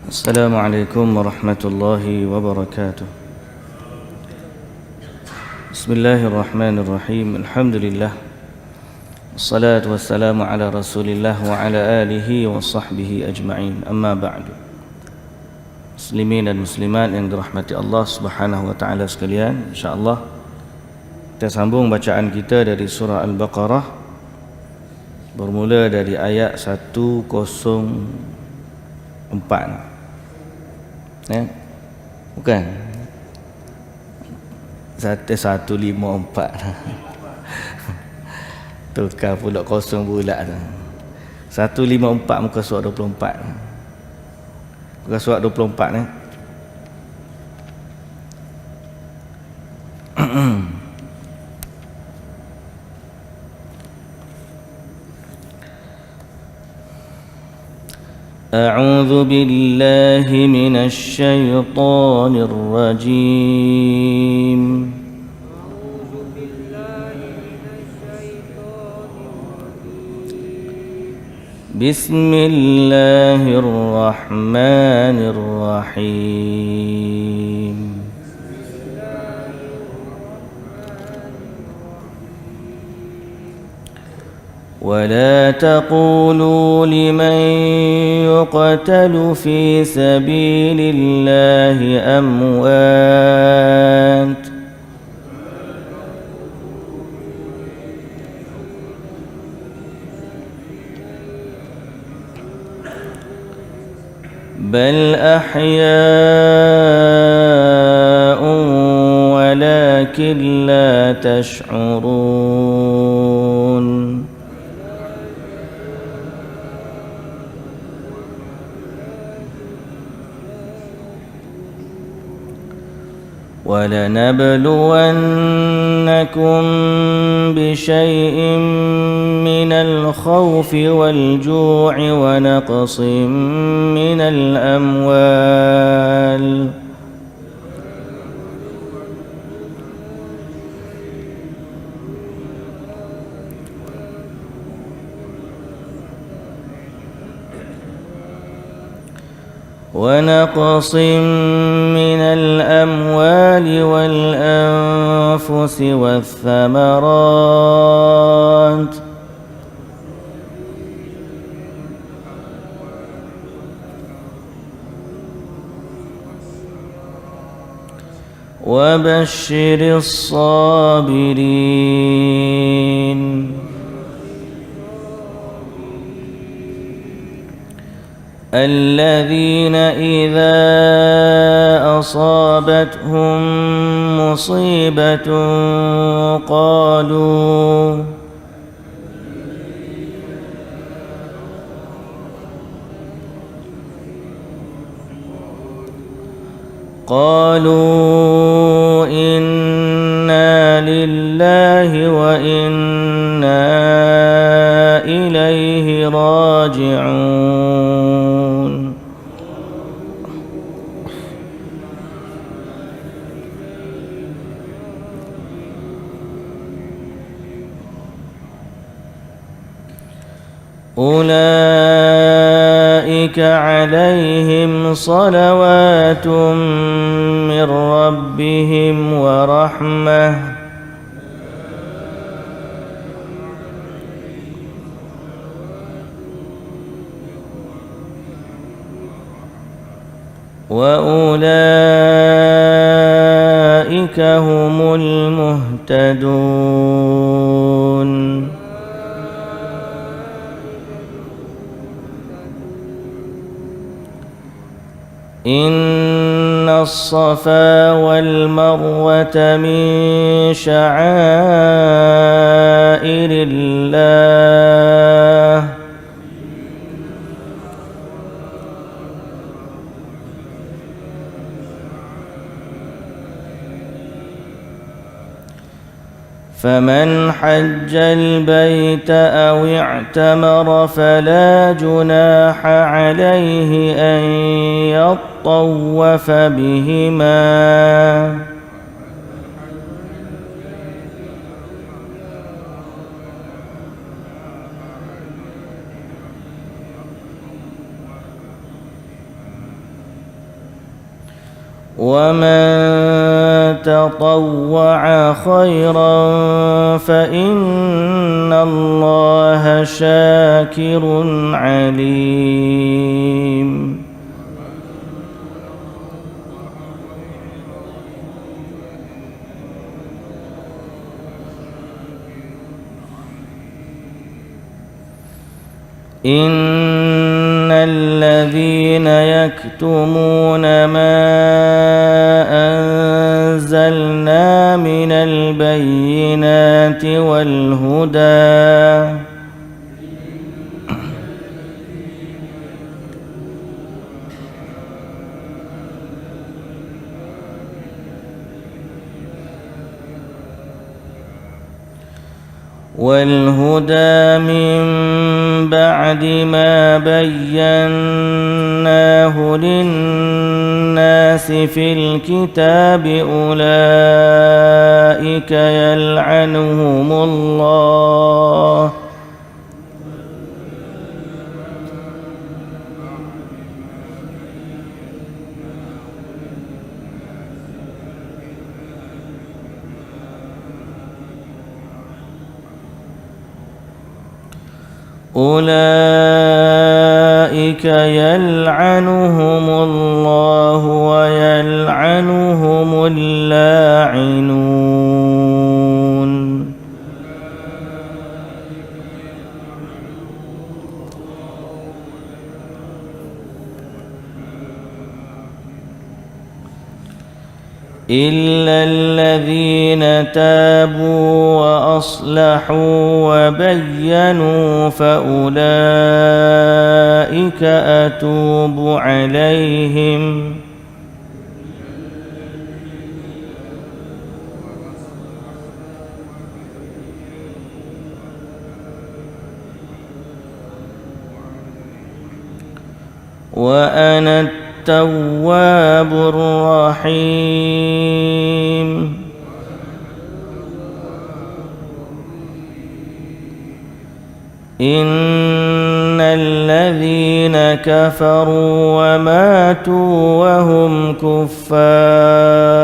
Assalamualaikum warahmatullahi wabarakatuh. Bismillahirrahmanirrahim. Alhamdulillah. Wassalatu wassalamu ala Rasulillah wa ala alihi wa sahbihi ajma'in. Amma ba'du. Muslimin dan muslimat yang dirahmati Allah Subhanahu wa taala sekalian, insyaallah kita sambung bacaan kita dari surah Al-Baqarah, bermula dari ayat 104. Bukan 154. Tukar pula kosong pula tu. 154 muka surat 24. Muka surat 24 ni. أعوذ بالله من الشيطان الرجيم. بسم الله الرحمن الرحيم. ولا تقولوا لمن يقتل في سبيل الله أموات بل أحياء ولكن لا تشعرون. ولنبلونكم بشيء من الخوف والجوع ونقص من الأموال والأنفس والثمرات وبشر الصابرين الذين إذا أصابتهم مصيبة قالوا إنا لله وإنا إليه راجعون. أولئك عليهم صلوات من ربهم ورحمة وأولئك هم المهتدون. إن الصفا والمروة من شعائر الله فمن حج البيت أو اعتمر فلا جناح عليه أن يطوف بهما ومن تطوع خيرا فإن الله شاكر عليم. إن الذين يكتمون ما أنزلنا من البينات والهدى من بعد ما بيناه للناس في الكتاب أولئك يلعنهم الله ويلعنهم اللاعنون. إلا الذين تابوا وأصلحوا وبينوا فأولئك أتوب عليهم وأنا التواب الرحيم. إن الذين كفروا وماتوا وهم كفار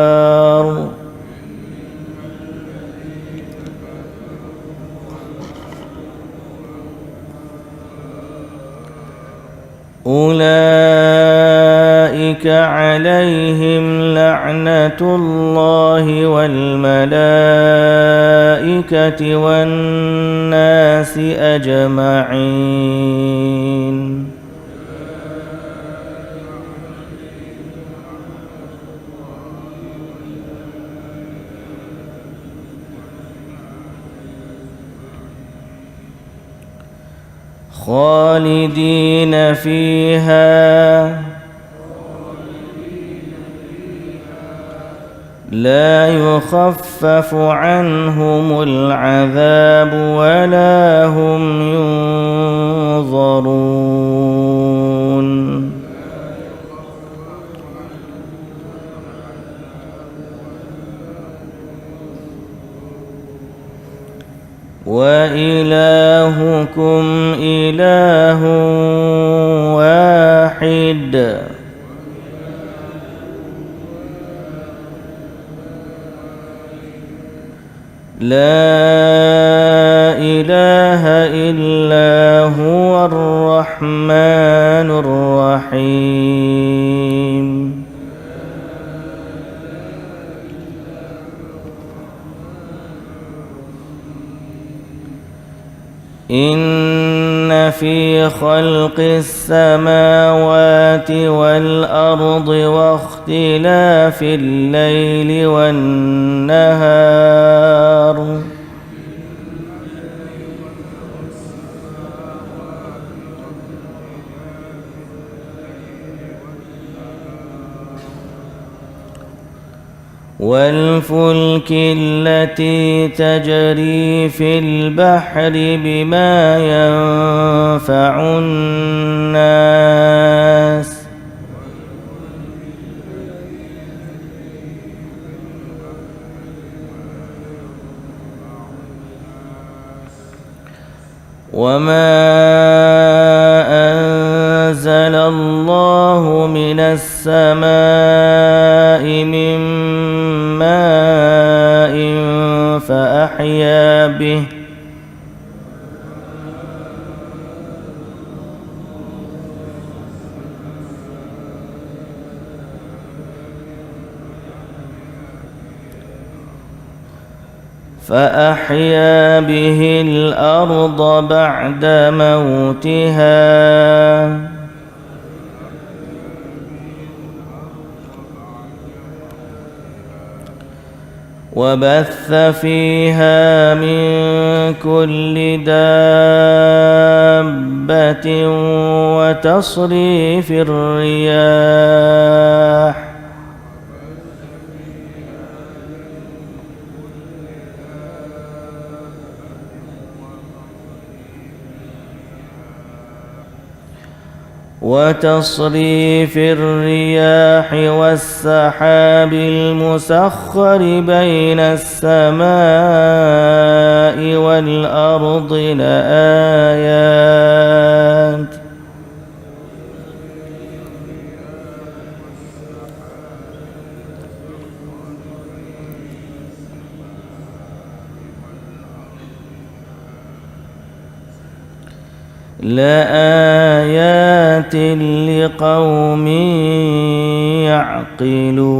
أولئك عليهم لعنة الله والملائكة والناس أجمعين. خالدين فيها لا يخفف عنهم العذاب ولا هم ينظرون. وإلهكم إله واحد لا إله إلا هو الرحمن الرحيم. إن في خلق السماوات والأرض واختلاف الليل والنهار والفلك التي تجري في البحر بما ينفع الناس وما أنزل الله من السماء من ماء فأحيا به الأرض بعد موتها وبث فيها من كل دابة وتصريف الرياح والسحاب المسخر بين السماء والأرض لآيات لقوم يعقلون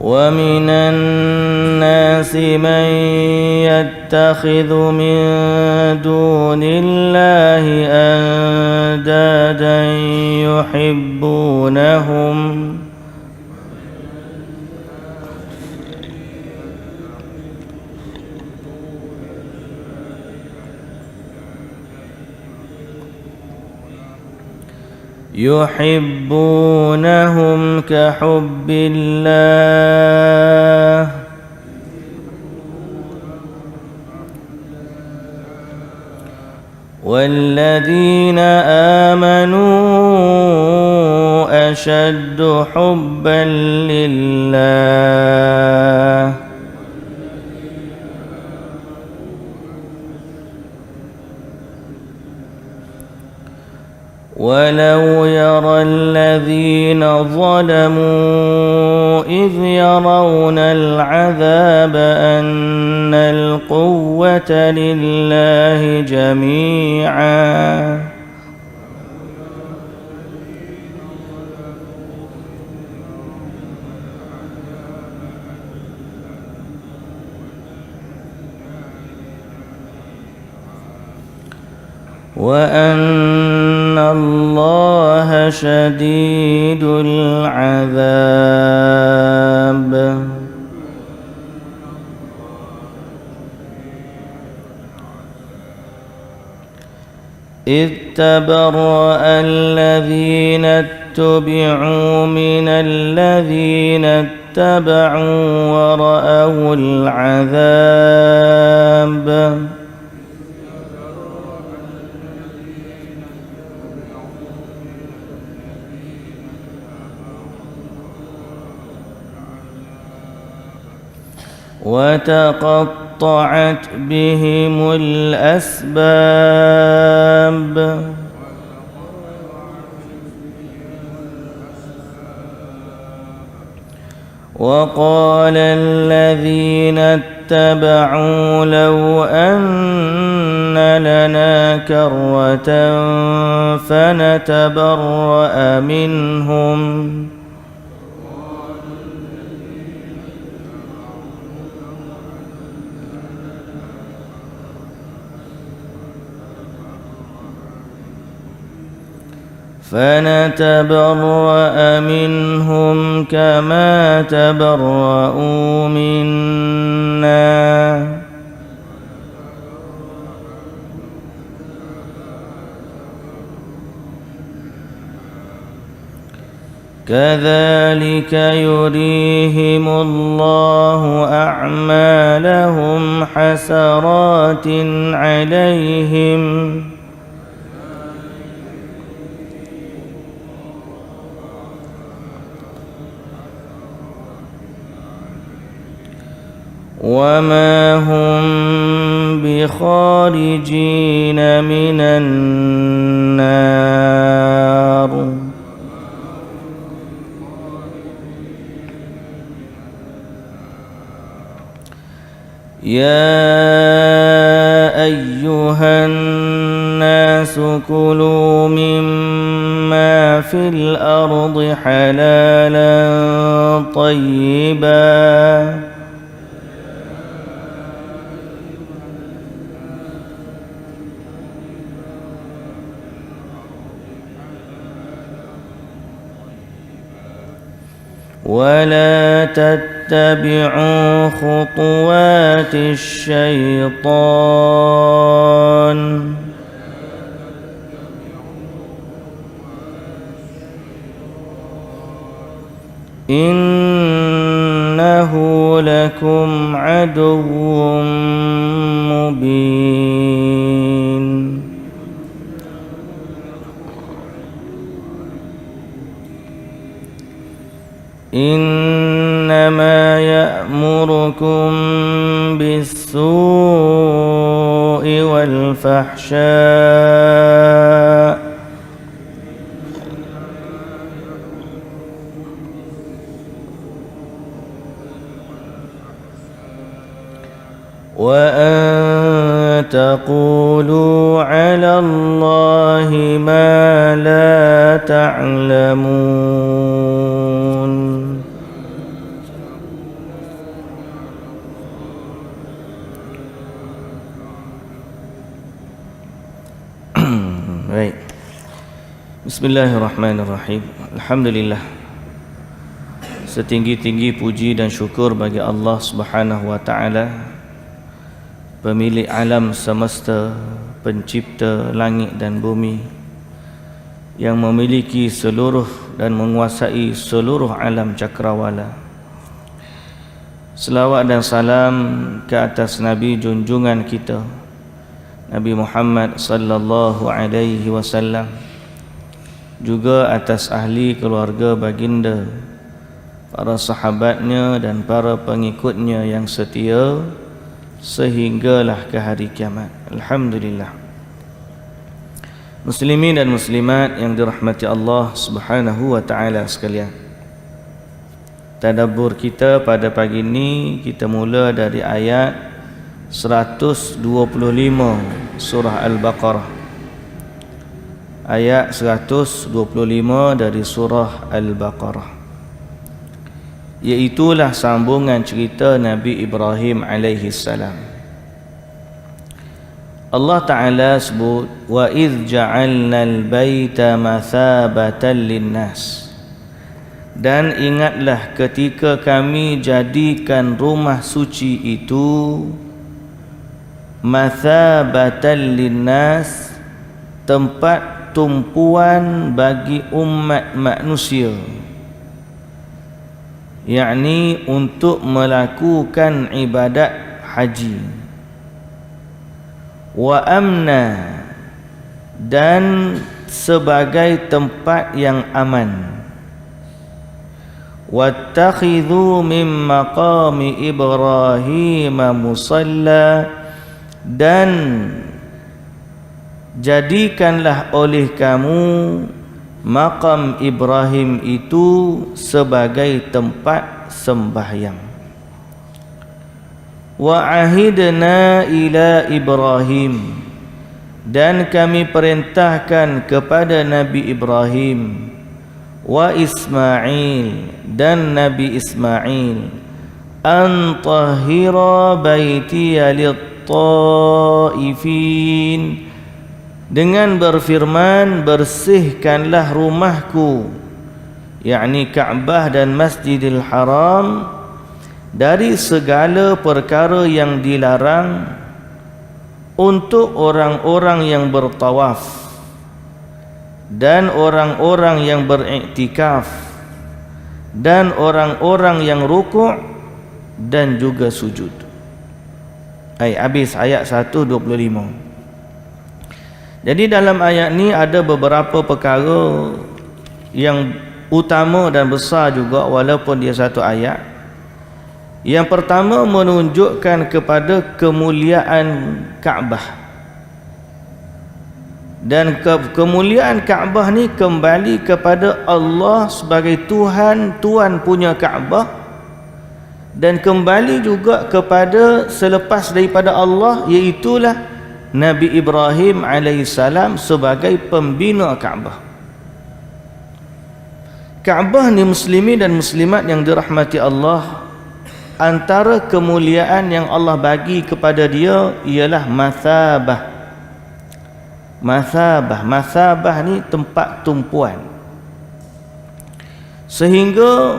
ومن الناس من يتخذ من دون الله أندادا يحبونهم كحب الله والذين آمنوا أشد حبا لله ولو يرى الذين ظلموا إذ يرون العذاب أن القوة لله جميعا وأن الله شديد العذاب إذ تبرأ الذين اتبعوا من الذين اتبعوا ورأوا العذاب وتقطعت بهم الأسباب وقال الذين اتبعوا لو أن لنا كرة فنتبرأ منهم كما تبرؤوا منا كذلك يريهم الله أعمالهم حسرات عليهم وما هم بخارجين من النار يا أيها الناس كلوا مما في الأرض حلالا طيبا ولا تتبعوا خطوات الشيطان إنه لكم عدو مبين إنما يأمركم بالسوء والفحشاء وأن تقولوا على الله ما لا تعلمون Baik. Bismillahirrahmanirrahim. Alhamdulillah. Setinggi-tinggi puji dan syukur bagi Allah Subhanahu wa taala, pemilik alam semesta, pencipta langit dan bumi, yang memiliki seluruh dan menguasai seluruh alam cakrawala. Selawat dan salam ke atas Nabi junjungan kita, Nabi Muhammad sallallahu alaihi wasallam, juga atas ahli keluarga baginda, para sahabatnya dan para pengikutnya yang setia sehinggalah ke hari kiamat. Alhamdulillah. Muslimin dan muslimat yang dirahmati Allah Subhanahu wa taala sekalian, tadabbur kita pada pagi ini kita mula dari ayat 125 surah Al-Baqarah. Ayat 125 dari surah Al-Baqarah, iaitulah sambungan cerita Nabi Ibrahim alaihi salam. Allah Ta'ala sebut, wa idh ja'alnal baita mathabatan linnas, dan ingatlah ketika kami jadikan rumah suci itu mathabatan linnas, tempat tumpuan bagi umat manusia, yakni untuk melakukan ibadat haji. Wa amna, dan sebagai tempat yang aman. Wattakhidhu min maqami Ibrahim musalla, dan jadikanlah oleh kamu maqam Ibrahim itu sebagai tempat sembahyang. Wa ahidna ila Ibrahim, dan kami perintahkan kepada Nabi Ibrahim, wa Ismail, dan Nabi Ismail, an tahira baitiya lit-taifin, dengan berfirman, bersihkanlah rumahku, yakni Kaabah dan Masjidil Haram, dari segala perkara yang dilarang untuk orang-orang yang bertawaf dan orang-orang yang beriktikaf dan orang-orang yang rukuk dan juga sujud. Habis ayat 125. Jadi dalam ayat ni ada beberapa perkara yang utama dan besar juga, walaupun dia satu ayat, Yang pertama menunjukkan kepada kemuliaan Kaabah. Dan kemuliaan Kaabah ni kembali kepada Allah sebagai Tuhan, Tuhan punya Kaabah, dan kembali juga kepada selepas daripada Allah, iaitulah Nabi Ibrahim alaihissalam sebagai pembina Kaabah. Kaabah ni muslimin dan muslimat yang dirahmati Allah, antara kemuliaan yang Allah bagi kepada dia ialah mathabah. Mathabah ni tempat tumpuan, sehingga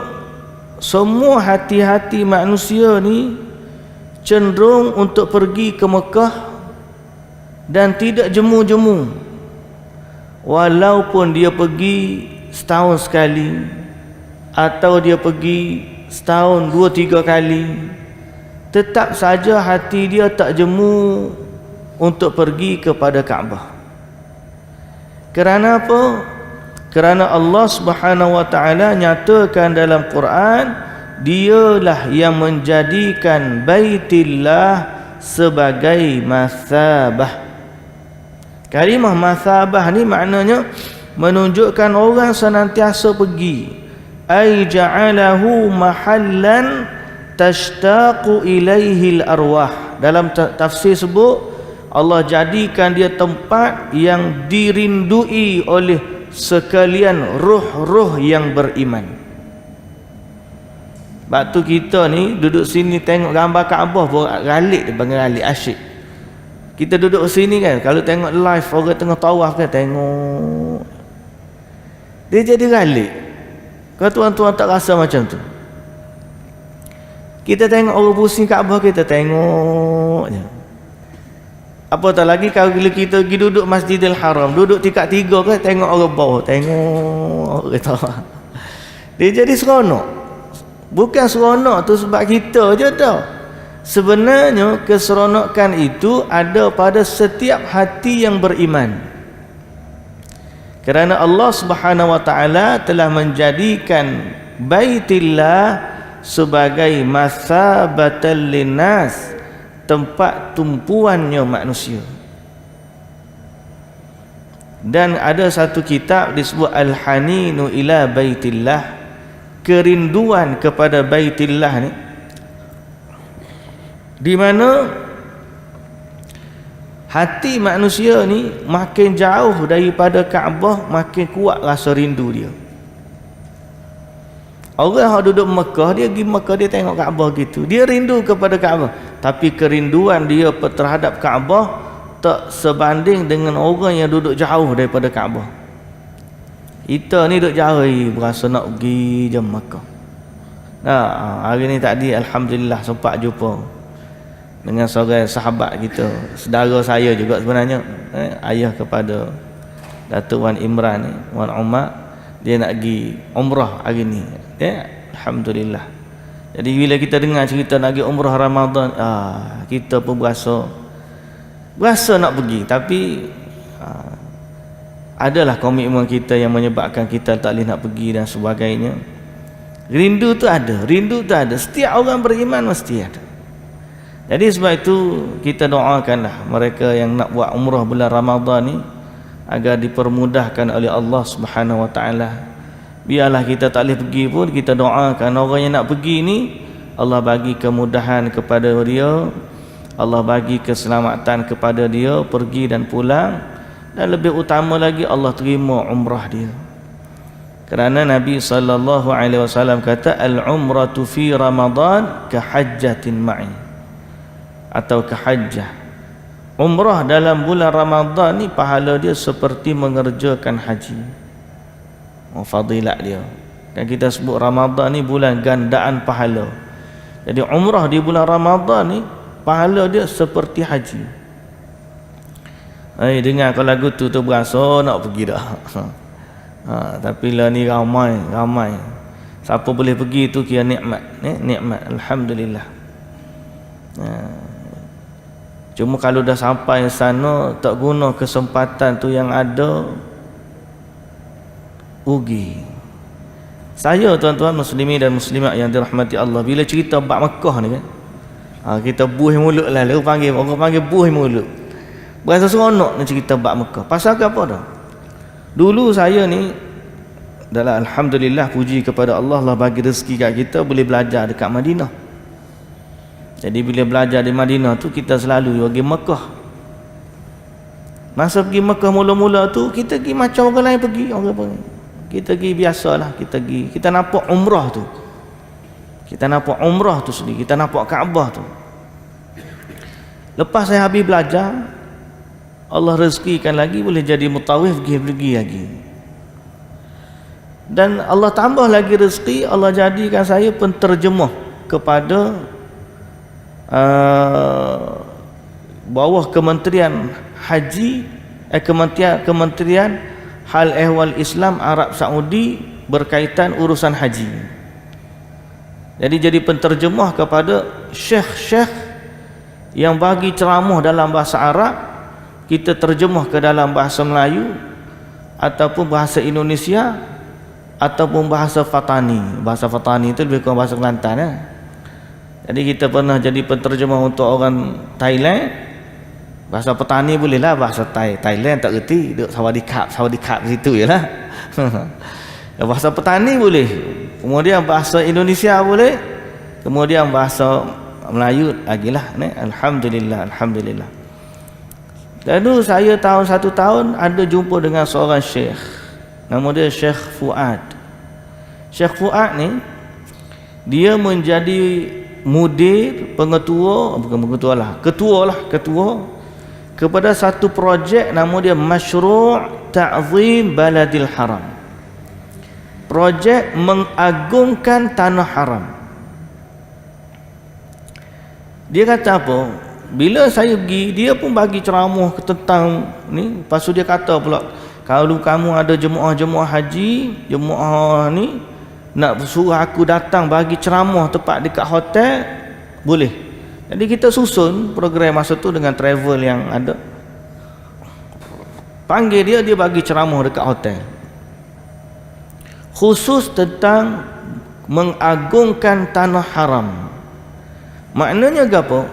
semua hati-hati manusia ni cenderung untuk pergi ke Mekah dan tidak jemu-jemu, walaupun dia pergi setahun sekali atau dia pergi setahun 2-3 kali, tetap saja hati dia tak jemu untuk pergi kepada Kaabah. Kerana apa? Kerana Allah Subhanahu wa taala nyatakan dalam Quran, dialah yang menjadikan Baitillah sebagai mathabah. Kalimah mathabah ni maknanya menunjukkan orang senantiasa pergi, ai ja'alahu mahallan tashtaqu ilaihi al-arwah. Dalam tafsir sebut Allah jadikan dia tempat yang dirindui oleh sekalian ruh-ruh yang beriman. Sebab tu kita ni duduk sini tengok gambar Kaabah pun galik, dia panggil galik, asyik. Kita duduk sini kan, kalau tengok live orang tengah tawaf kan, tengok dia jadi galik. Kalau tuan-tuan tak rasa macam tu, kita tengok orang pusing Kaabah, kita tengok je. Apatah lagi kalau kita pergi duduk Masjidil Haram, duduk tingkat 3 kan, tengok orang bawah, tengok orang tawaf. Dia jadi seronok. Bukan seronok tu sebab kita je tau. Sebenarnya keseronokan itu ada pada setiap hati yang beriman. Kerana Allah Subhanahu wa taala telah menjadikan Baitillah sebagai mathabatan linnas, tempat tumpuannya manusia. Dan ada satu kitab disebut Al-Haninu ila Baitillah, kerinduan kepada Baitillah ni, di mana hati manusia ni makin jauh daripada Kaabah, makin kuat rasa rindu dia. Orang yang duduk Mekah, dia pergi Mekah, dia tengok Kaabah gitu, dia rindu kepada Kaabah, tapi kerinduan dia terhadap Kaabah tak sebanding dengan orang yang duduk jauh daripada Kaabah. Kita ni duduk jauh, berasa nak pergi je Mekah. Hari ni tadi alhamdulillah sempat jumpa dengan seorang sahabat kita, saudara saya juga sebenarnya, ayah kepada Datuk Wan Imran ni, Wan Umar. Dia nak pergi umrah hari ni, alhamdulillah. Jadi bila kita dengar cerita nak pergi umrah Ramadan, kita pun berasa nak pergi, tapi adalah komitmen kita yang menyebabkan kita tak boleh nak pergi dan sebagainya. Rindu tu ada, setiap orang beriman mesti ada. Jadi sebab itu kita doakanlah mereka yang nak buat umrah bulan Ramadan ni agar dipermudahkan oleh Allah Subhanahu wa taala. Biarlah kita tak boleh pergi pun, kita doakan orang yang nak pergi ni, Allah bagi kemudahan kepada dia, Allah bagi keselamatan kepada dia pergi dan pulang, dan lebih utama lagi Allah terima umrah dia. Kerana Nabi sallallahu alaihi wasallam kata, al-umratu fi Ramadan ka hajjatin ma'i, atau ka hajjah. Umrah dalam bulan Ramadan ni pahala dia seperti mengerjakan haji. Fadilat dia. Dan kita sebut Ramadan ni bulan gandaan pahala. Jadi umrah di bulan Ramadan ni pahala dia seperti haji. Dengar kalau lagu tu berasa nak pergi dah. Tapi lah ni ramai. Siapa boleh pergi tu kira nikmat, nikmat, alhamdulillah. Cuma kalau dah sampai sana tak guna kesempatan tu yang ada, rugi. Saya tuan-tuan muslimin dan muslimat yang dirahmati Allah, bila cerita bab Mekah ni kan, kita buih mulut lah, orang panggil buih mulut. Berasa seronok nak cerita bab Mekah. Pasal apa dah? Dulu saya ni, dalam alhamdulillah, puji kepada Allah, Allah bagi rezeki kat kita boleh belajar dekat Madinah. Jadi bila belajar di Madinah tu, kita selalu pergi Mekah. Masa pergi Mekah mula-mula tu, kita pergi macam orang lain pergi. Kita pergi biasalah, kita nampak umrah tu. Kita nampak umrah tu sendiri, kita nampak Kaabah tu. Lepas saya habis belajar, Allah rezekikan lagi boleh jadi mutawif, pergi lagi. Dan Allah tambah lagi rezeki, Allah jadikan saya penterjemah kepada bawah Kementerian Haji, Kementerian Hal Ehwal Islam Arab Saudi berkaitan urusan haji. Jadi penterjemah kepada syekh-syekh yang bagi ceramah dalam bahasa Arab, kita terjemah ke dalam bahasa Melayu ataupun bahasa Indonesia ataupun bahasa Fatani. Bahasa Fatani itu lebih kurang bahasa Kelantan ya. Jadi kita pernah jadi penterjemah untuk orang Thailand. Bahasa Petani bolehlah, bahasa Thailand tak reti, duk sawadikap situ jelah. Bahasa Petani boleh. Kemudian bahasa Indonesia boleh. Kemudian bahasa Melayu lagilah ni. Alhamdulillah. Lalu saya satu tahun ada jumpa dengan seorang syekh. Nama dia Syekh Fuad. Syekh Fuad ni dia menjadi mudir, ketua kepada satu projek nama dia Masyru' Ta'zim Baladil Haram. Projek mengagungkan tanah haram. Dia kata apa? Bila saya pergi, dia pun bagi ceramah tentang ni. Lepas tu dia kata pula, kalau kamu ada jemaah haji, jemaah ni nak suruh aku datang bagi ceramah tepat dekat hotel, boleh. Jadi kita susun program masa tu dengan travel yang ada. Panggil dia bagi ceramah dekat hotel. Khusus tentang mengagungkan tanah haram. Maknanya apa?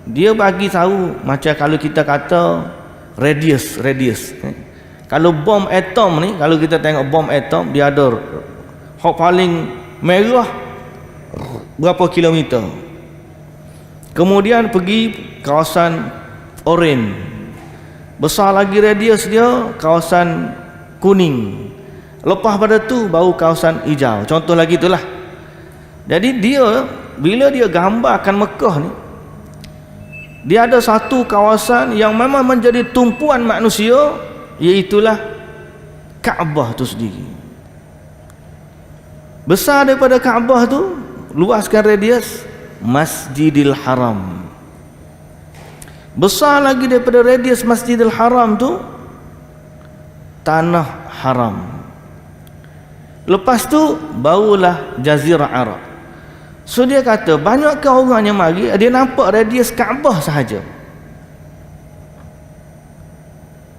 Dia bagi tahu macam kalau kita kata radius. Kalau bom atom ni, kalau kita tengok bom atom, dia ada hok paling merah berapa kilometer. Kemudian pergi kawasan oren, besar lagi radius dia kawasan kuning. Lepas pada tu baru kawasan hijau. Contoh lagi itulah. Jadi dia bila dia gambarkan Mekah ni, dia ada satu kawasan yang memang menjadi tumpuan manusia, iaitulah Kaabah tu sendiri. Besar daripada Kaabah tu, luaskan radius Masjidil Haram. Besar lagi daripada radius Masjidil Haram tu, tanah haram. Lepas tu barulah Jazirah Arab. So dia kata banyakkan orang yang mari, dia nampak radius Kaabah sahaja.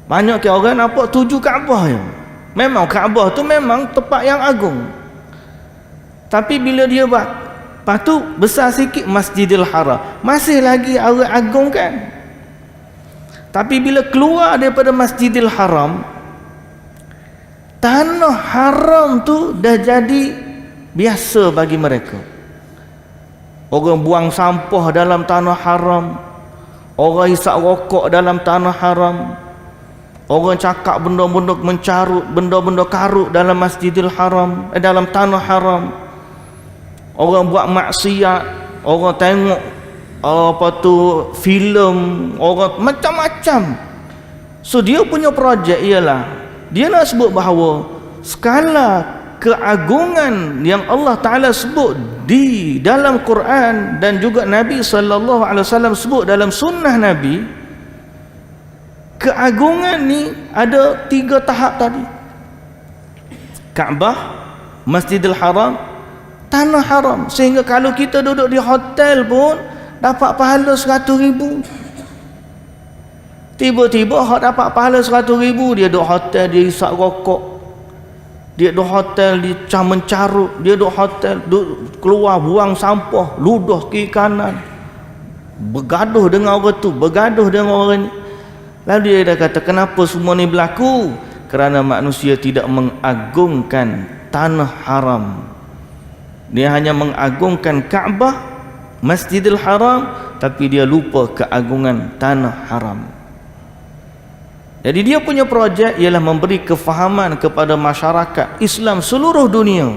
Banyakkan orang nampak tuju Kaabah je. Memang Kaabah tu memang tempat yang agung. Tapi bila dia buat, lepas tu besar sikit Masjidil Haram, masih lagi orang agung kan. Tapi bila keluar daripada Masjidil Haram, tanah haram tu dah jadi biasa bagi mereka. Orang buang sampah dalam tanah haram, orang hisap rokok dalam tanah haram, orang cakap benda-benda mencarut, benda-benda karut dalam Masjidil Haram, dalam tanah haram. Orang buat maksiat, orang tengok filem, orang macam-macam. So dia punya projek ialah dia nak sebut bahawa skala keagungan yang Allah Ta'ala sebut di dalam Quran dan juga Nabi SAW sebut dalam sunnah Nabi, keagungan ni ada 3 tahap tadi: Kaabah, Masjidil Haram, tanah haram. Sehingga kalau kita duduk di hotel pun dapat pahala 100,000. Tiba-tiba hak dapat pahala 100,000, dia duduk hotel, dia hisap rokok, dia duduk hotel, dia mencarut, dia duduk hotel, duduk keluar buang sampah, ludah kiri kanan, bergaduh dengan orang tu, bergaduh dengan orang ni. Lalu dia dah kata, kenapa semua ni berlaku? Kerana manusia tidak mengagungkan tanah haram. Dia hanya mengagungkan Kaabah, Masjidil Haram, tapi dia lupa keagungan tanah haram. Jadi dia punya projek ialah memberi kefahaman kepada masyarakat Islam seluruh dunia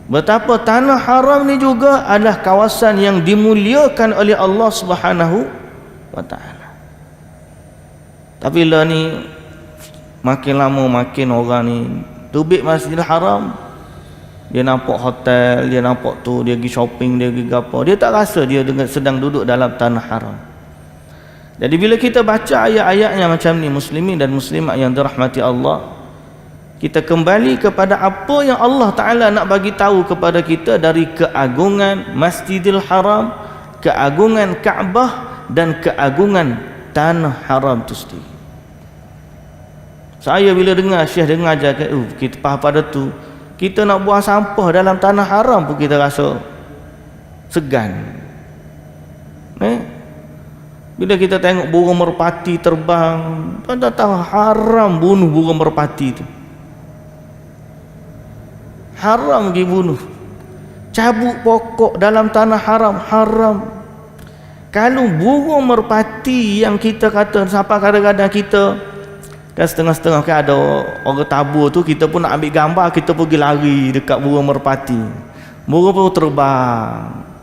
betapa tanah haram ni juga adalah kawasan yang dimuliakan oleh Allah Subhanahu wa taala. Tapi lah ni makin lama makin orang ni tubik Masjidil Haram, dia nampak hotel, dia nampak tu, dia pergi shopping, dia pergi apa, dia tak rasa dia sedang duduk dalam tanah haram. Jadi bila kita baca ayat-ayatnya macam ni, muslimin dan muslimat yang dirahmati Allah, kita kembali kepada apa yang Allah Ta'ala nak bagi tahu kepada kita dari keagungan Masjidil Haram, keagungan Kaabah dan keagungan tanah haram itu sendiri. Saya bila dengar Syekh dengar ajar, kita faham pada tu, kita nak buang sampah dalam tanah haram pun kita rasa segan. Bila kita tengok burung merpati terbang, kita tahu haram bunuh burung merpati tu. Haram pergi bunuh. Cabut pokok dalam tanah haram, haram. Kalau burung merpati yang kita kata, sampai kadang-kadang kita kan setengah-setengah kan ada orang tabur tu, kita pun nak ambil gambar, kita pergi lari dekat burung merpati. Burung pun terbang.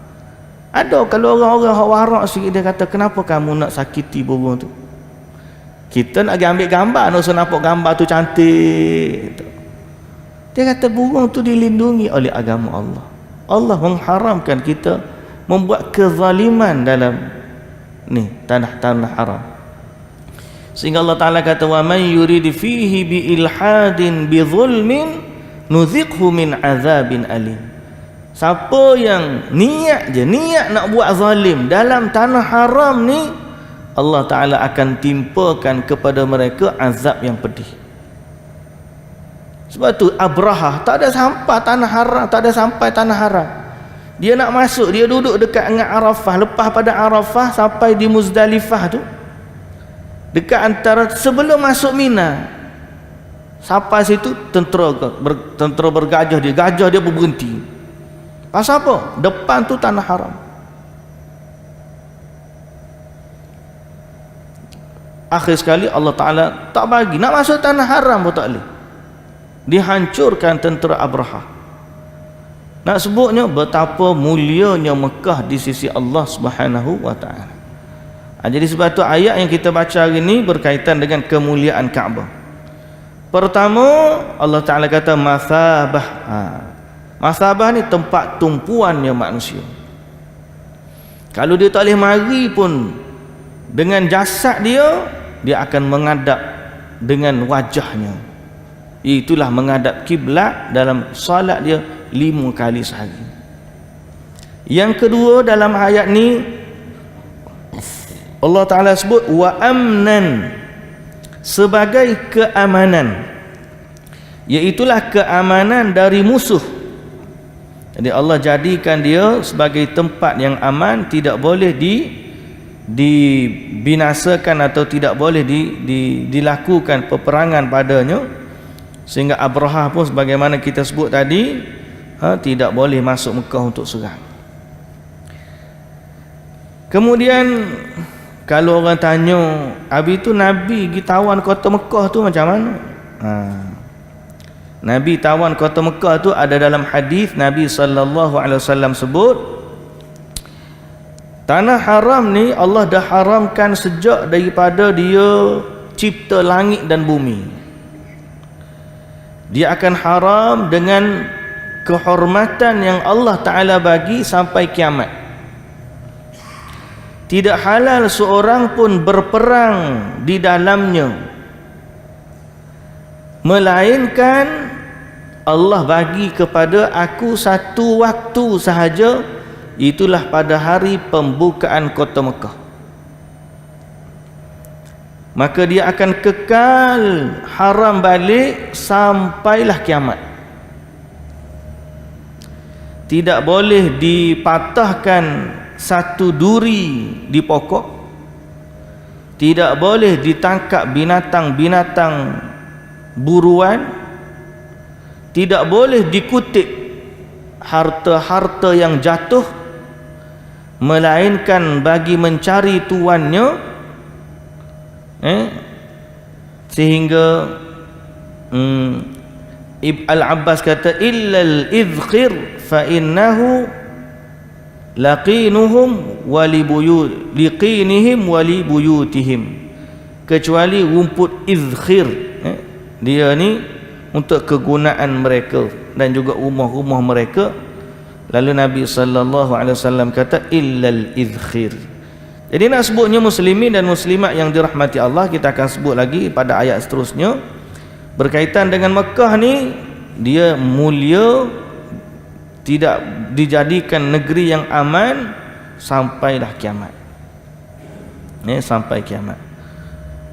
Ada kalau orang-orang hak warak sikit, dia kata, kenapa kamu nak sakiti burung tu? Kita nak ambil gambar, nak nampak gambar tu cantik. Dia kata burung tu dilindungi oleh agama Allah. Allah mengharamkan kita membuat kezaliman dalam ni tanah-tanah haram. Sehingga Allah Ta'ala kata, wa man yurid fihi bi ilhadin bi zulmin nuziqhu min azabin alim. Siapa yang niat nak buat zalim dalam tanah haram ni, Allah Ta'ala akan timpakan kepada mereka azab yang pedih. Sebab tu Abrahah tak ada sampai tanah haram, tak ada sampai tanah haram. Dia nak masuk, dia duduk dekat dengan Arafah, lepas pada Arafah sampai di Muzdalifah tu, dekat antara sebelum masuk Mina, sampai situ tentera bergajah dia, gajah dia berhenti. Pasal apa? Depan tu tanah haram. Akhir sekali Allah Ta'ala tak bagi, nak masuk tanah haram pun tak boleh. Dihancurkan tentera Abrahah. Nak sebutnya betapa mulianya Mekah di sisi Allah Subhanahu wa Ta'ala. Jadi sebab tu ayat yang kita baca hari ini berkaitan dengan kemuliaan Kaabah. Pertama, Allah Ta'ala kata masabah. Masabah ni tempat tumpuannya manusia. Kalau dia tak boleh mari pun dengan jasad dia, dia akan menghadap dengan wajahnya. Itulah menghadap kiblat dalam salat dia 5 kali sehari. Yang kedua dalam ayat ni, Allah Ta'ala sebut wa amnan, sebagai keamanan, iaitulah keamanan dari musuh. Jadi Allah jadikan dia sebagai tempat yang aman, tidak boleh dibinasakan atau tidak boleh dilakukan peperangan padanya. Sehingga Abrahah pun sebagaimana kita sebut tadi, tidak boleh masuk Mekah untuk serang. Kemudian kalau orang tanya, habis tu Nabi pergi tawan kota Mekah tu macam mana? Nabi tawan kota Mekah tu ada dalam hadis Nabi SAW sebut, tanah haram ni Allah dah haramkan sejak daripada dia cipta langit dan bumi. Dia akan haram dengan kehormatan yang Allah Ta'ala bagi sampai kiamat. Tidak halal seorang pun berperang di dalamnya, melainkan Allah bagi kepada aku satu waktu sahaja, itulah pada hari pembukaan kota Mekah. maka dia akan kekal haram balik sampailah kiamat. Tidak boleh dipatahkan satu duri di pokok, tidak boleh ditangkap binatang-binatang buruan, tidak boleh dikutip harta-harta yang jatuh, melainkan bagi mencari tuannya. Sehingga Al-Abbas kata illal idhkhir fa innahu laqinuhum wa liqinihim wa libuyutihim, kecuali rumput idhkhir, dia ni untuk kegunaan mereka dan juga rumah-rumah mereka. Lalu Nabi sallallahu alaihi wasallam kata illal idhkhir. Jadi nak sebutnya muslimin dan muslimat yang dirahmati Allah, kita akan sebut lagi pada ayat seterusnya berkaitan dengan Mekah ni. Dia mulia, tidak dijadikan negeri yang aman sampailah kiamat, sampai kiamat.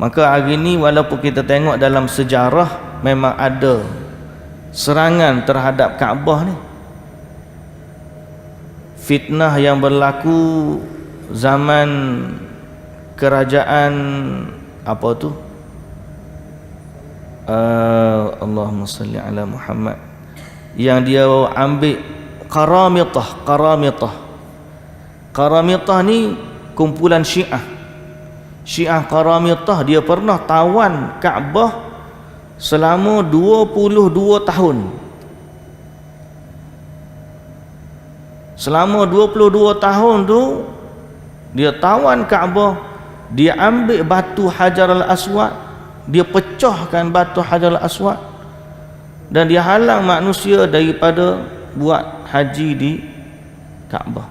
Maka hari ni walaupun kita tengok dalam sejarah memang ada serangan terhadap Kaabah ni, fitnah yang berlaku zaman kerajaan apa tu, Allahumma salli ala Muhammad, yang dia ambil Qaramitah ni kumpulan Syiah Qaramitah. Dia pernah tawan Kaabah selama 22 tahun. Selama 22 tahun tu dia tawan Kaabah, dia ambil batu Hajar al-Aswad, dia pecahkan batu Hajar al-Aswad, dan dia halang manusia daripada buat haji di Kaabah.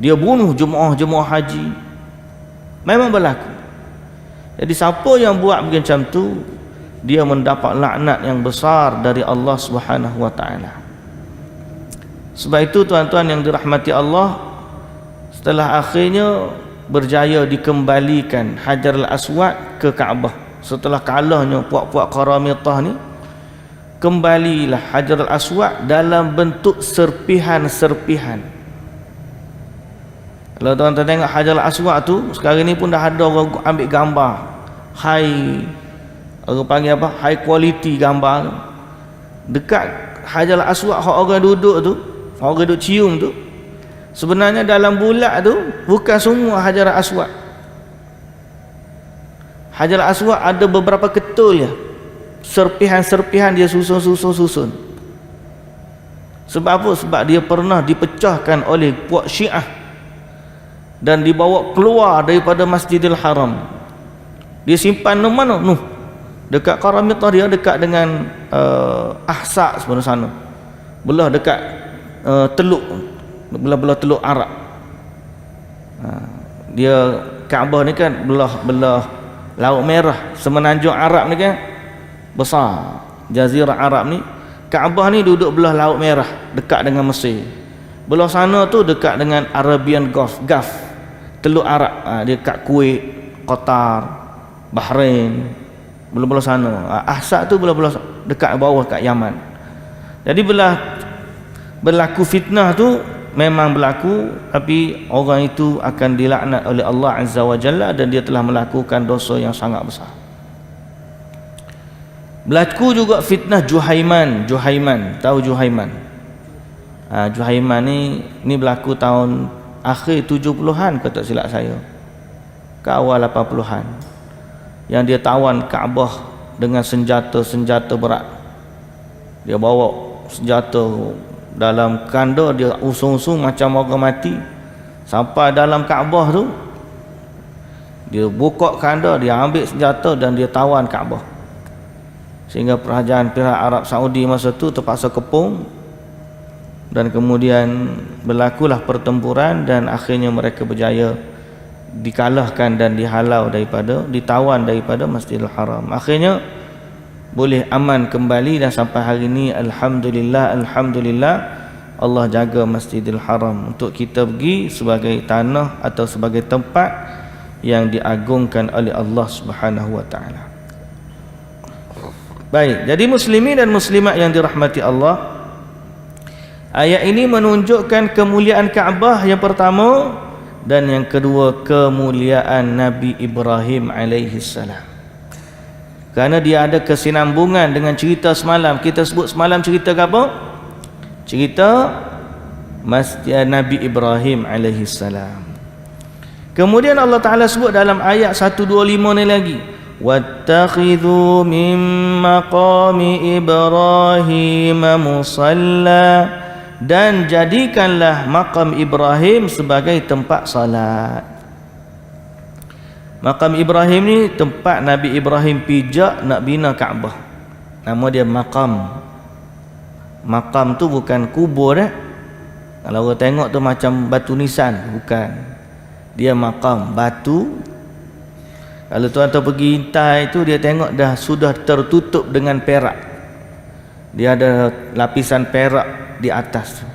Dia bunuh jemaah-jemaah haji. Memang berlaku. Jadi siapa yang buat macam tu, dia mendapat laknat yang besar dari Allah Subhanahu wa taala. Sebab itu tuan-tuan yang dirahmati Allah, setelah akhirnya berjaya dikembalikan Hajar al-Aswad ke Kaabah, setelah kalahnya puak-puak Qaramitah ni, kembalilah Hajar al-Aswad dalam bentuk serpihan-serpihan. Kalau tuan-tuan tengok Hajar al-Aswad tu, sekarang ni pun dah ada orang ambil gambar orang panggil apa, high quality gambar dekat Hajar al-Aswad. Orang duduk tu, orang duduk cium tu, sebenarnya dalam bulat tu bukan semua Hajar al-Aswad. Hajar al-Aswad ada beberapa ketul ya, serpihan-serpihan dia susun. Sebab apa? Sebab dia pernah dipecahkan oleh puak Syiah dan dibawa keluar daripada Masjidil Haram. Dia simpan di mana? Dekat Qaramitah, dia dekat dengan Ahsa sebelah sana, belah dekat teluk, belah teluk Arab. Dia Kaabah ni kan belah Laut Merah, semenanjung Arab ni kan besar, Jazirah Arab ni. Kaabah ni duduk belah Laut Merah, dekat dengan Mesir. Belah sana tu dekat dengan Arabian Gulf, teluk Arab. Dia kat Kuwait, Qatar, Bahrain, belah-belah sana. Ahsa tu belah-belah dekat bawah kat Yaman. Jadi berlaku fitnah tu memang berlaku, tapi orang itu akan dilaknat oleh Allah Azza wa Jalla dan dia telah melakukan dosa yang sangat besar. Berlaku juga fitnah Juhaiman. Tahu Juhaiman? Juhaiman ni berlaku tahun akhir 70-an kalau tak silap saya, ke awal 80-an, yang dia tawan Kaabah dengan senjata berat. Dia bawa senjata dalam kanda, dia usung-usung macam orang mati. Sampai dalam Kaabah tu, dia buka kanda, dia ambil senjata dan dia tawan Kaabah, sehingga kerajaan pihak Arab Saudi masa tu terpaksa kepung, dan kemudian berlakulah pertempuran dan akhirnya mereka berjaya dikalahkan dan dihalau ditawan daripada Masjidil Haram. Akhirnya boleh aman kembali, dan sampai hari ini alhamdulillah Allah jaga Masjidil Haram untuk kita pergi sebagai tanah atau sebagai tempat yang diagungkan oleh Allah Subhanahu wa taala. Baik, jadi muslimin dan muslimat yang dirahmati Allah, ayat ini menunjukkan kemuliaan Kaabah yang pertama, dan yang kedua kemuliaan Nabi Ibrahim alaihi salam. Kerana dia ada kesinambungan dengan cerita semalam. Kita sebut semalam cerita apa? Cerita Masjid Nabi Ibrahim alaihi salam. Kemudian Allah Taala sebut dalam ayat 125 ni lagi, wattakhidhu min maqami Ibrahim musalla, dan jadikanlah maqam Ibrahim sebagai tempat salat. Maqam Ibrahim ni tempat Nabi Ibrahim pijak nak bina Kaabah. Nama dia maqam. Maqam tu bukan kubur dah. Kalau orang tengok tu macam batu nisan, bukan. Dia maqam, batu. Kalau tuan-tuan pergi intai tu, dia tengok dah sudah tertutup dengan perak. Dia ada lapisan perak di atas.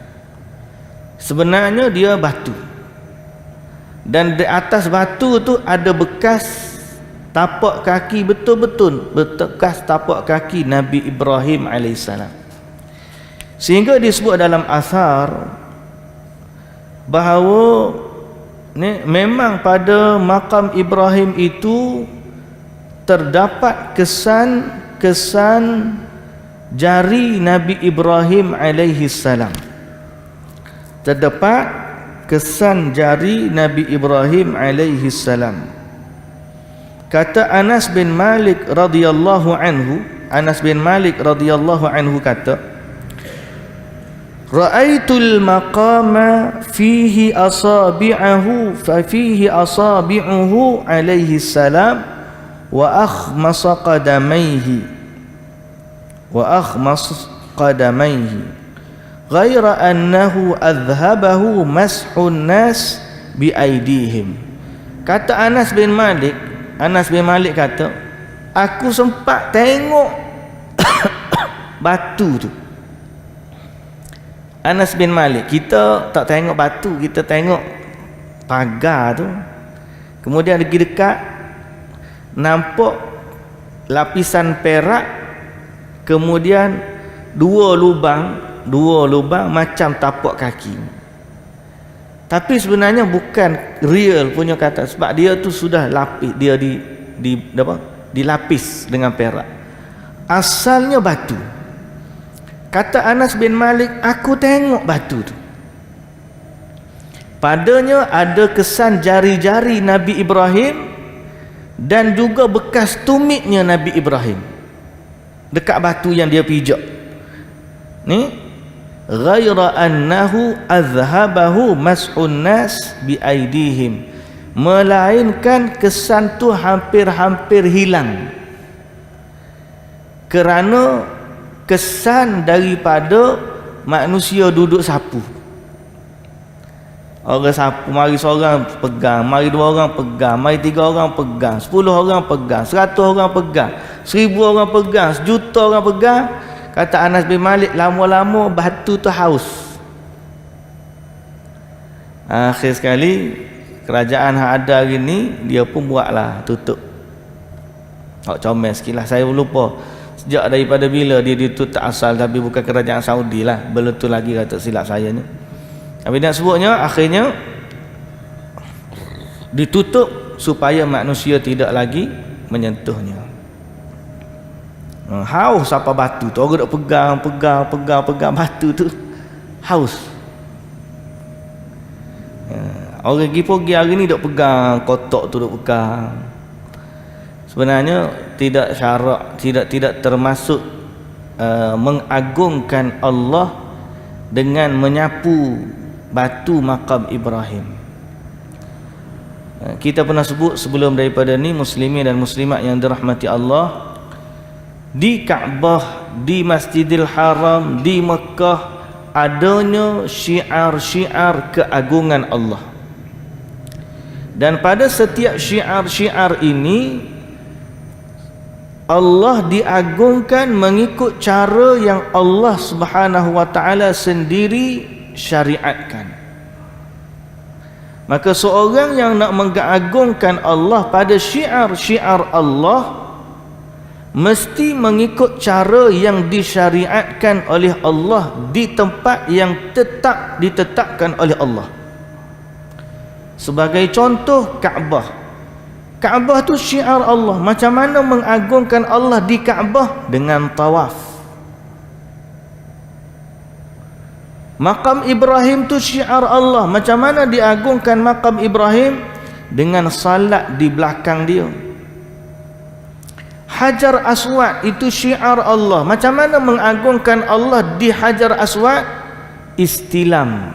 Sebenarnya dia batu. Dan di atas batu tu ada bekas tapak kaki, betul-betul bekas tapak kaki Nabi Ibrahim alaihissalam. Sehingga disebut dalam asar bahawa ni, memang pada makam Ibrahim itu terdapat kesan jari Nabi Ibrahim alaihi salam. Terdapat kesan jari Nabi Ibrahim alaihi salam. Kata Anas bin Malik radhiyallahu anhu, Anas bin Malik radhiyallahu anhu kata, ra'aitul maqama fihi asabi'ahu fa fihi asabi'uhu alaihi salam wa akhmasa qadamaihi ghaira annahu adhhabahu mashun nas bi aidihim. Kata Anas bin Malik kata, aku sempat tengok batu tu. Anas bin Malik, kita tak tengok batu, kita tengok pagar tu. Kemudian pergi dekat, nampak lapisan perak, kemudian dua lubang macam tapak kaki. Tapi sebenarnya bukan real punya kata, sebab dia tu sudah lapis, dia dilapis dengan perak. Asalnya batu. Kata Anas bin Malik, aku tengok batu tu. Padanya ada kesan jari-jari Nabi Ibrahim dan juga bekas tumitnya Nabi Ibrahim dekat batu yang dia pijak. Ni ghaira annahu azhabahu mas'un nas bi aidihim, melainkan kesan tu hampir-hampir hilang kerana kesan daripada manusia duduk sapu. Orang sapu, mari seorang pegang, mari dua orang pegang, mari tiga orang pegang, 10 orang pegang, 100 orang pegang, 1000 orang pegang, 1,000,000 orang pegang. Kata Anas bin Malik, lama-lama batu tu haus. Akhir sekali kerajaan yang ada hari ni, dia pun buatlah tutup. Comel sikit lah, saya lupa sejak daripada bila dia ditutup asal, tapi bukan kerajaan Saudi lah, belum tu lagi kata silap saya ni. Tapi nak sebutnya akhirnya ditutup supaya manusia tidak lagi menyentuhnya. Haus apa batu tu, orang duk pegang batu tu haus. Orang pergi hari ni duk pegang kotak tu, duk pegang. Sebenarnya tidak syarak, tidak termasuk mengagungkan Allah dengan menyapu batu makam Ibrahim. Kita pernah sebut sebelum daripada ni, muslimin dan muslimat yang dirahmati Allah, di Kaabah, di Masjidil Haram, di Mekah adanya syiar-syiar keagungan Allah. Dan pada setiap syiar-syiar ini Allah diagungkan mengikut cara yang Allah Subhanahu wa taala sendiri syariatkan. Maka seorang yang nak mengagungkan Allah pada syiar-syiar Allah mesti mengikut cara yang disyariatkan oleh Allah di tempat yang ditetapkan oleh Allah. Sebagai contoh, Kaabah. Kaabah tu syiar Allah. Macam mana mengagungkan Allah di Kaabah? Dengan tawaf. Maqam Ibrahim tu syiar Allah. Macam mana diagungkan maqam Ibrahim? Dengan salat di belakang dia. Hajar Aswad itu syiar Allah. Macam mana mengagungkan Allah di Hajar Aswad? Istilam.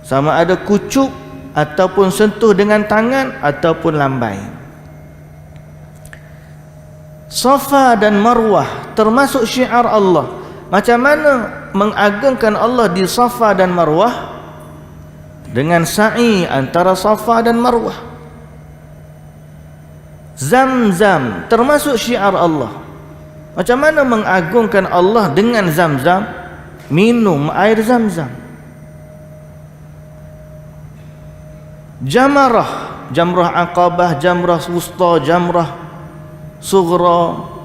Sama ada kucuk ataupun sentuh dengan tangan ataupun lambai. Safa dan Marwah termasuk syiar Allah. Macam mana mengagungkan Allah di Safa dan Marwah? Dengan sa'i antara Safa dan Marwah. Zam-zam termasuk syiar Allah. Macam mana mengagungkan Allah dengan zam-zam? Minum air zam-zam. Jamrah, jamrah Aqabah, jamrah wusta, jamrah sughra.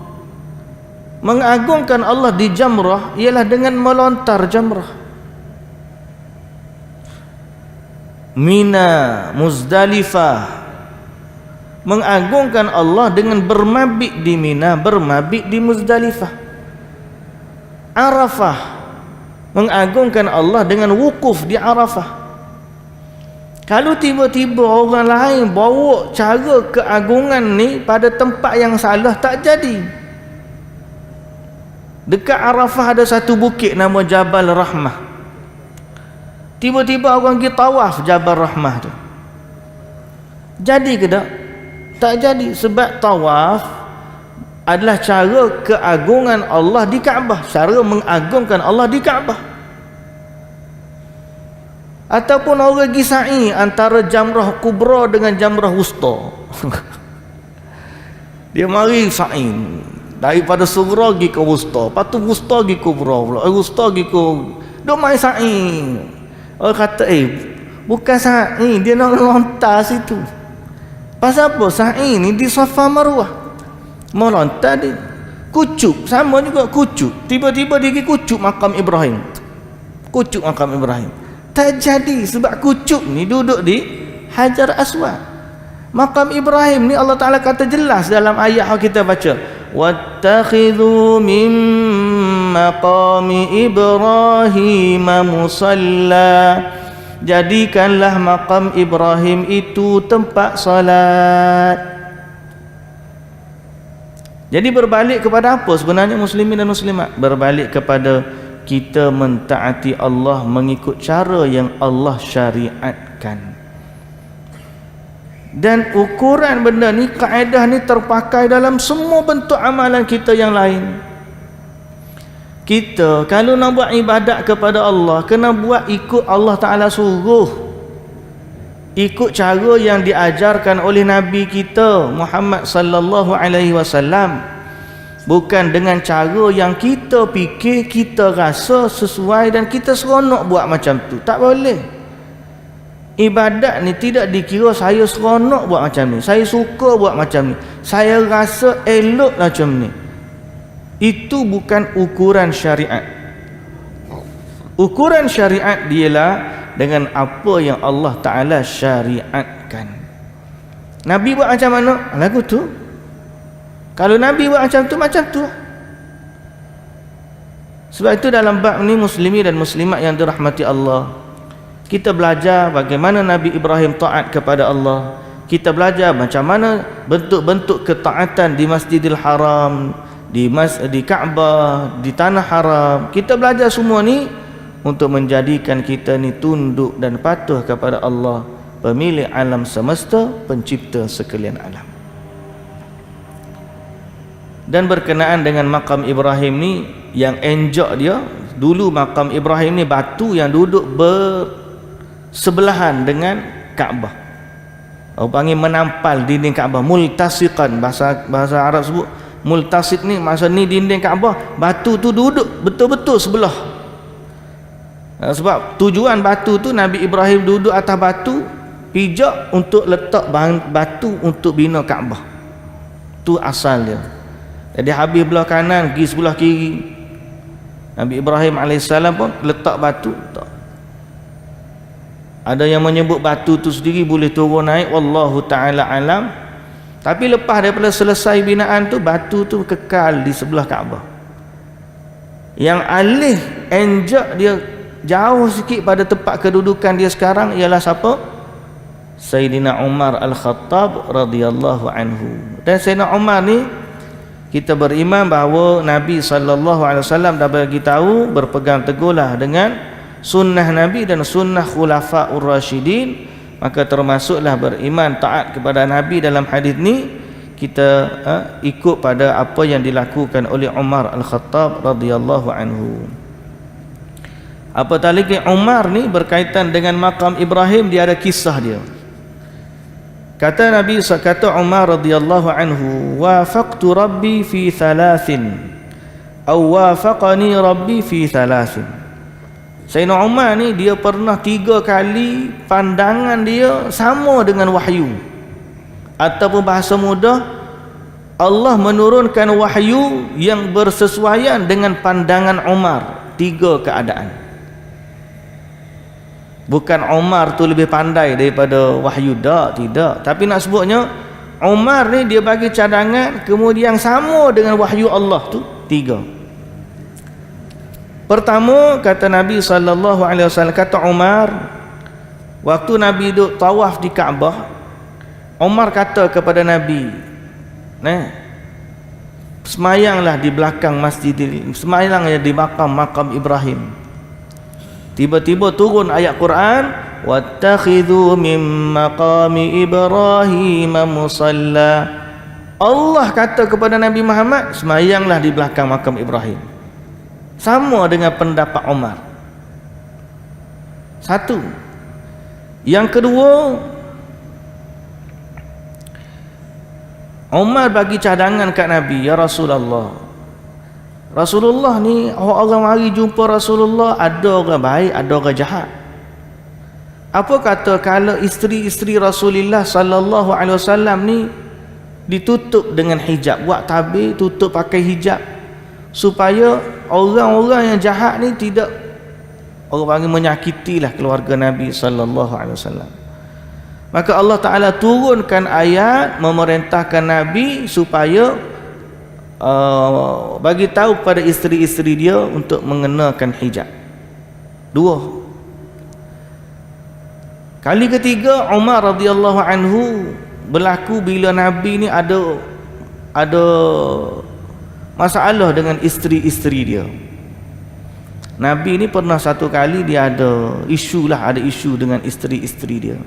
Mengagungkan Allah di jamrah ialah dengan melontar jamrah. Mina, Muzdalifah. Mengagungkan Allah dengan bermabit di Mina, bermabit di Muzdalifah. Arafah. Mengagungkan Allah dengan wukuf di Arafah. Kalau tiba-tiba orang lain bawa cara keagungan ni pada tempat yang salah, tak jadi. Dekat Arafah ada satu bukit nama Jabal Rahmah. Tiba-tiba orang pergi tawaf Jabal Rahmah tu. Jadi ke tak? Tak jadi, sebab tawaf adalah cara keagungan Allah di Kaabah, cara mengagungkan Allah di Kaabah. Ataupun orang pergi sa'i antara Jamrah Kubra dengan Jamrah Wusta. Dia mari sa'i daripada Sughra pergi ke Wusta, lepas tu Wusta pergi Kubra pula, Wusta pergi ke, dia main sa'i. Orang kata bukan sa'i, dia nak lontar situ. Pasal apa? Sa'i ni di Safa Marwah, mau lontar dia kucuk, sama juga kucuk. Tiba-tiba dia pergi kucuk makam Ibrahim, kucuk makam Ibrahim. Tak jadi, sebab kucuk ni duduk di Hajar Aswad. Makam Ibrahim ni Allah Ta'ala kata jelas dalam ayat yang kita baca, wattakhidhu min maqami Ibrahim musalla. Jadikanlah makam Ibrahim itu tempat salat. Jadi berbalik kepada apa sebenarnya muslimin dan muslimat? Berbalik kepada kita mentaati Allah mengikut cara yang Allah syariatkan. Dan ukuran benda ni, kaedah ni terpakai dalam semua bentuk amalan kita yang lain. Kita kalau nak buat ibadat kepada Allah, kena buat ikut Allah Ta'ala suruh, ikut cara yang diajarkan oleh Nabi kita Muhammad sallallahu alaihi wasallam, bukan dengan cara yang kita fikir, kita rasa sesuai dan kita seronok buat macam tu. Tak boleh. Ibadat ni tidak dikira saya seronok buat macam ni, saya suka buat macam ni, saya rasa elok macam ni. Itu bukan ukuran syariat. Ukuran syariat dialah dengan apa yang Allah Ta'ala syariatkan. Nabi buat macam mana? Lagu tu. Kalau Nabi buat macam tu. Sebab itu dalam bab ni muslimin dan muslimat yang dirahmati Allah, kita belajar bagaimana Nabi Ibrahim taat kepada Allah. Kita belajar macam mana bentuk-bentuk ketaatan di Masjidil Haram, di Kaabah, di Tanah Haram. Kita belajar semua ni untuk menjadikan kita ni tunduk dan patuh kepada Allah, pemilik alam semesta, pencipta sekalian alam. Dan berkenaan dengan makam Ibrahim ni, yang enjak dia, dulu makam Ibrahim ni batu yang duduk bersebelahan dengan Kaabah. Orang panggil menampal dinding Kaabah, multasiqan, bahasa Arab sebut multasiq ni, masa ni dinding Kaabah, batu tu duduk betul-betul sebelah. Sebab tujuan batu tu, Nabi Ibrahim duduk atas batu, pijak untuk letak batu untuk bina Kaabah. Tu asal dia. Jadi habis belah kanan, pergi sebelah kiri. Nabi Ibrahim AS pun letak batu. Ada yang menyebut batu tu sendiri boleh turun naik, wallahu ta'ala alam. Tapi lepas daripada selesai binaan tu, batu tu kekal di sebelah Kaabah. Yang alih enjak dia jauh sikit pada tempat kedudukan dia sekarang ialah siapa? Sayyidina Umar Al-Khattab radhiyallahu anhu. Dan Sayyidina Umar ni, kita beriman bahawa Nabi SAW dah bagi tahu, berpegang teguhlah dengan sunnah Nabi dan sunnah Khulafaur Rasyidin. Maka termasuklah beriman taat kepada Nabi dalam hadis ni, kita ikut pada apa yang dilakukan oleh Umar Al-Khattab radhiyallahu anhu. Apatah lagi Umar ni berkaitan dengan makam Ibrahim, dia ada kisah dia. Kata Nabi, kata Umar radhiyallahu anhu, wafaqtu rabbi fi thalathin aw wafaqani rabbi fi thalathin. Sayyidina Umar ni dia pernah 3 kali pandangan dia sama dengan wahyu, ataupun bahasa mudah, Allah menurunkan wahyu yang bersesuaian dengan pandangan Umar. 3 keadaan. Bukan Umar tu lebih pandai daripada wahyu, tidak. Tapi nak sebutnya Umar ni dia bagi cadangan kemudian sama dengan wahyu Allah tu 3. Pertama, kata Nabi SAW, kata Umar, waktu Nabi duduk tawaf di Kaabah, Umar kata kepada Nabi, semayanglah di belakang masjid, semayanglah di makam Ibrahim. Tiba-tiba turun ayat Quran, wattakhidhu min maqami Ibrahim musalla. Allah kata kepada Nabi Muhammad, semayanglah di belakang makam Ibrahim. Sama dengan pendapat Umar. Satu. Yang kedua, Umar bagi cadangan kat Nabi, ya Rasulullah, Rasulullah ni, orang mari jumpa Rasulullah, ada orang baik, ada orang jahat. Apa kata kalau isteri-isteri Rasulullah sallallahu alaihi wasallam ni ditutup dengan hijab, buat tabir, tutup pakai hijab, supaya orang-orang yang jahat ni tidak, orang panggil, menyakitilah keluarga Nabi sallallahu alaihi wasallam. Maka Allah Taala turunkan ayat memerintahkan Nabi supaya bagi tahu kepada isteri-isteri dia untuk mengenakan hijab. 2. Kali ketiga, Umar radhiyallahu anhu berlaku bila Nabi ni ada masalah dengan isteri-isteri dia. Nabi ni pernah satu kali dia ada isu dengan isteri-isteri dia.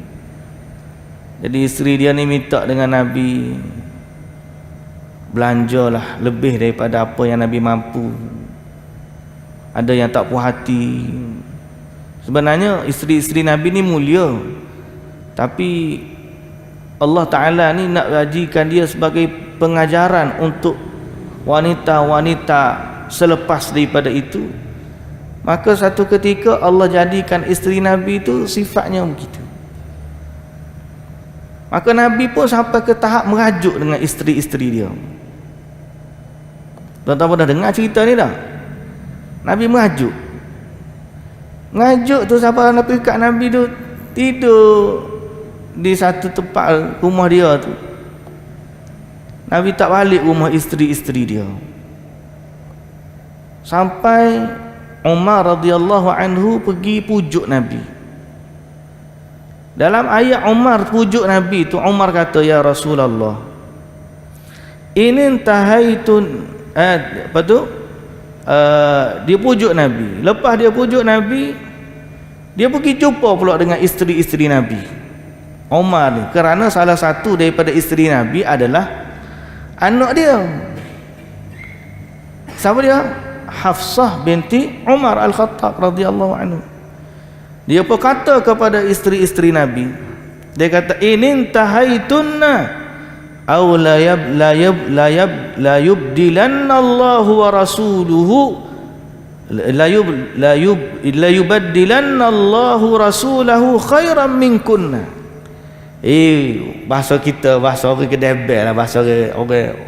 Jadi isteri dia ni minta dengan Nabi, belanjalah lebih daripada apa yang Nabi mampu. Ada yang tak puas hati. Sebenarnya isteri-isteri Nabi ni mulia, tapi Allah Ta'ala ni nak jadikan dia sebagai pengajaran untuk wanita-wanita selepas daripada itu. Maka satu ketika Allah jadikan isteri Nabi itu sifatnya begitu. Maka Nabi pun sampai ke tahap merajuk dengan isteri-isteri dia. Tuan-tuan pernah dengar cerita ni dah? Nabi merajuk tu sampai Nabi kat Nabi tu tidur di satu tempat rumah dia tu. Nabi tak balik rumah isteri-isteri dia. Sampai Umar radhiyallahu anhu pergi pujuk Nabi. Dalam ayat Umar pujuk Nabi tu, Umar kata, ya Rasulullah, ini tahaitun, apa tu, dia pujuk Nabi. Lepas dia pujuk Nabi, dia pergi jumpa pula dengan isteri-isteri Nabi. Umar ni, kerana salah satu daripada isteri Nabi adalah anak dia. Siapa dia? Hafsah binti Umar Al-Khattab radhiyallahu anhu. Dia pun kata kepada isteri-isteri Nabi, dia kata, inin tahaitunna aw la yubdilanna Allahu wa rasuluhu la yubaddilanna Allahu rasulahu khairan minkunna. Bahasa kita, bahasa orang kedebel lah, bahasa orang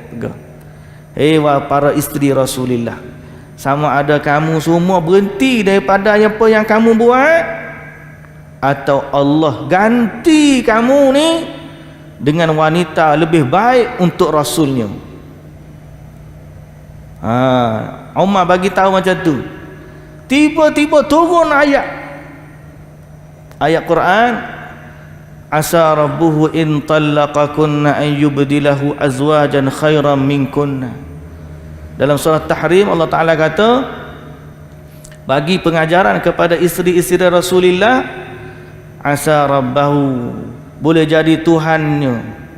para isteri Rasulullah, sama ada kamu semua berhenti daripada apa yang kamu buat, atau Allah ganti kamu ni dengan wanita lebih baik untuk Rasulnya. Umar bagi tahu macam tu. Tiba-tiba turun ayat Quran, asa rabbuhu in talaqakunna an yubdilahu azwajan khairan minkunna. Dalam surah Tahrim Allah Ta'ala kata, bagi pengajaran kepada isteri-isteri Rasulullah, asa rabbahu, boleh jadi Tuhannya,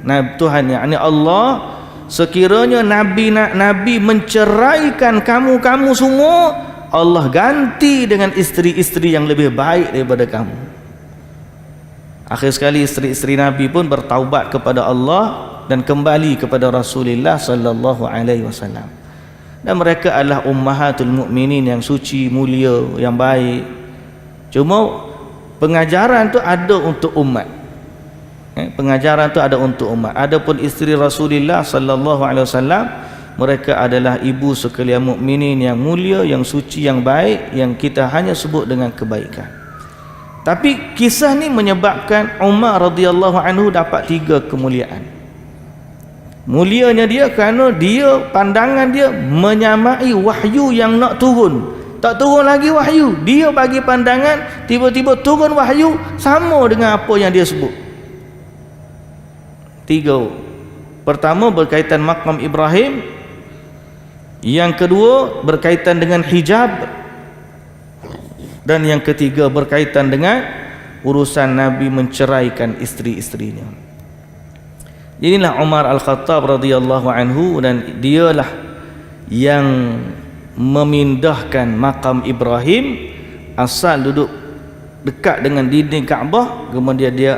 yakni Allah, sekiranya Nabi menceraikan kamu semua, Allah ganti dengan isteri-isteri yang lebih baik daripada kamu. Akhir sekali isteri-isteri Nabi pun bertaubat kepada Allah dan kembali kepada Rasulullah sallallahu alaihi wasallam. Dan mereka adalah ummahatul mukminin yang suci, mulia, yang baik. Cuma pengajaran tu ada untuk umat. Pengajaran tu ada untuk umat. Adapun isteri Rasulullah sallallahu alaihi wasallam, mereka adalah ibu sekalian mukminin yang mulia, yang suci, yang baik, yang kita hanya sebut dengan kebaikan. Tapi kisah ni menyebabkan Umar radhiyallahu anhu dapat 3 kemuliaan. Mulianya dia kerana dia, pandangan dia menyamai wahyu yang nak turun. Tak turun lagi wahyu, dia bagi pandangan tiba-tiba turun wahyu sama dengan apa yang dia sebut. 3. Pertama berkaitan maqam Ibrahim, yang kedua berkaitan dengan hijab, dan yang ketiga berkaitan dengan urusan Nabi menceraikan isteri-isterinya. Inilah Umar Al-Khattab radhiyallahu anhu, dan dialah yang memindahkan makam Ibrahim, asal duduk dekat dengan dinding Kaabah, kemudian dia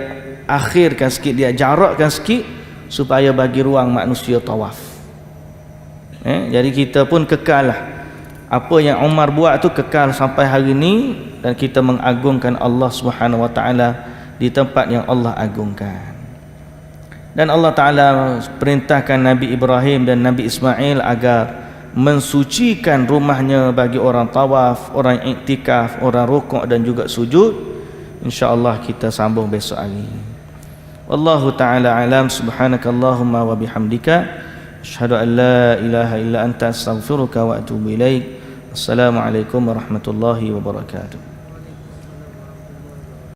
akhirkan sikit, dia jarakkan sikit supaya bagi ruang manusia tawaf. Jadi kita pun kekal lah, apa yang Umar buat tu kekal sampai hari ini, dan kita mengagungkan Allah Subhanahu wa taala di tempat yang Allah agungkan. Dan Allah Ta'ala perintahkan Nabi Ibrahim dan Nabi Ismail agar mensucikan rumahnya bagi orang tawaf, orang iktikaf, orang rukuk dan juga sujud. InsyaAllah kita sambung besok hari. Wallahu ta'ala alam. Subhanakallahumma wa bihamdika asyhadu an la ilaha illa anta astaghfiruka wa atubu ilaik. Assalamualaikum warahmatullahi wabarakatuh.